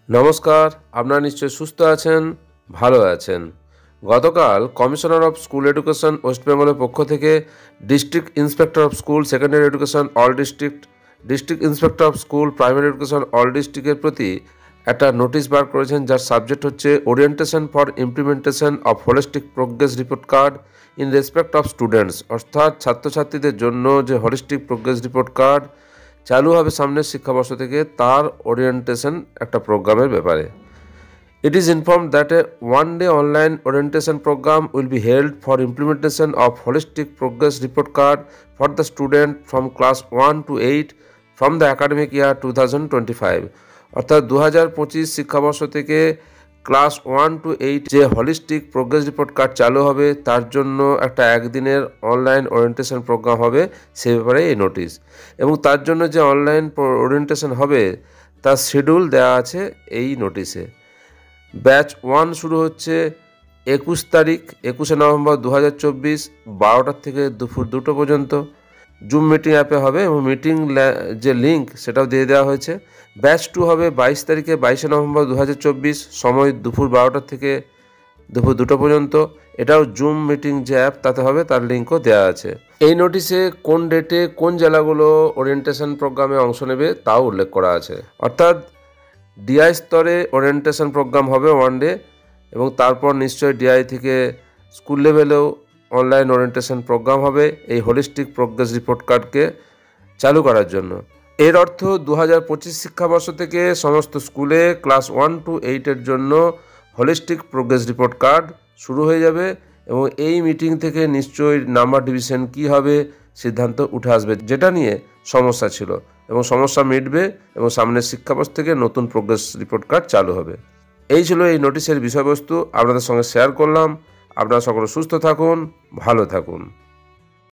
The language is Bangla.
নমস্কার, আপনারা নিশ্চয়ই সুস্থ আছেন, ভালো আছেন। গতকাল commissioner of school education West বেঙ্গলের পক্ষ থেকে district inspector of school secondary education all district, district inspector of school primary education all ডিস্ট্রিক্টের প্রতি একটা নোটিশ বার করেছেন, যার সাবজেক্ট হচ্ছে orientation for implementation of holistic progress report card in respect of students. অর্থাৎ ছাত্রছাত্রীদের জন্য যে হোলিস্টিক প্রোগ্রেস রিপোর্ট কার্ড চালু হবে সামনের শিক্ষাবর্ষ থেকে, তার ওরিয়েন্টেশন একটা প্রোগ্রামের ব্যাপারে। It is informed that a one-day online orientation program will be held for implementation of holistic progress report card for the student from class 1 to 8 from the academic year 2025। অর্থাৎ 2025 শিক্ষাবর্ষ থেকে ক্লাস 1 to 8 যে হলিস্টিক প্রোগ্রেস রিপোর্ট কার্ড চালু হবে, তার জন্য একটা একদিনের অনলাইন ওরিয়েন্টেশন প্রোগ্রাম হবে, সে ব্যাপারে এই নোটিশ। এবং তার জন্য যে অনলাইন ওরিয়েন্টেশন হবে তার শিডিউল দেওয়া আছে এই নোটিশে। ব্যাচ 1 শুরু হচ্ছে 21 তারিখ 21শে নভেম্বর 2024 12টা থেকে দুপুর 2টো পর্যন্ত। জুম মিটিং অ্যাপে হবে এবং মিটিং যে লিঙ্ক সেটাও দিয়ে দেওয়া হয়েছে। ব্যাচ 2 হবে 22 তারিখে 22শে নভেম্বর 2024, সময় দুপুর 12টা থেকে দুপুর 2টো পর্যন্ত। এটাও জুম মিটিং যে অ্যাপ তাতে হবে, তার লিঙ্কও দেওয়া আছে। এই নোটিশে কোন ডেটে কোন জেলাগুলো ওরিয়েন্টেশন প্রোগ্রামে অংশ নেবে তাও উল্লেখ করা আছে। অর্থাৎ ডিআই স্তরে ওরিয়েন্টেশন প্রোগ্রাম হবে ওয়ান ডে, এবং তারপর নিশ্চয়ই ডিআই থেকে স্কুল লেভেলেও অনলাইন ওরিয়েন্টেশন প্রোগ্রাম হবে এই হোলিস্টিক প্রোগ্রেস রিপোর্ট কার্ডকে চালু করার জন্য। এর অর্থ 2025 শিক্ষাবর্ষ থেকে সমস্ত স্কুলে ক্লাস 1 to 8-এর জন্য হোলিস্টিক প্রোগ্রেস রিপোর্ট কার্ড শুরু হয়ে যাবে, এবং এই মিটিং থেকে নিশ্চয়ই নাম্বার ডিভিশন কী হবে সিদ্ধান্ত উঠে আসবে, যেটা নিয়ে সমস্যা ছিল, এবং সমস্যা মিটবে এবং সামনের শিক্ষাবর্ষ থেকে নতুন প্রোগ্রেস রিপোর্ট কার্ড চালু হবে। এই ছিল এই নোটিশের বিষয়বস্তু, আপনাদের সঙ্গে শেয়ার করলাম। আপনারা সকলে সুস্থ থাকুন, ভালো থাকুন।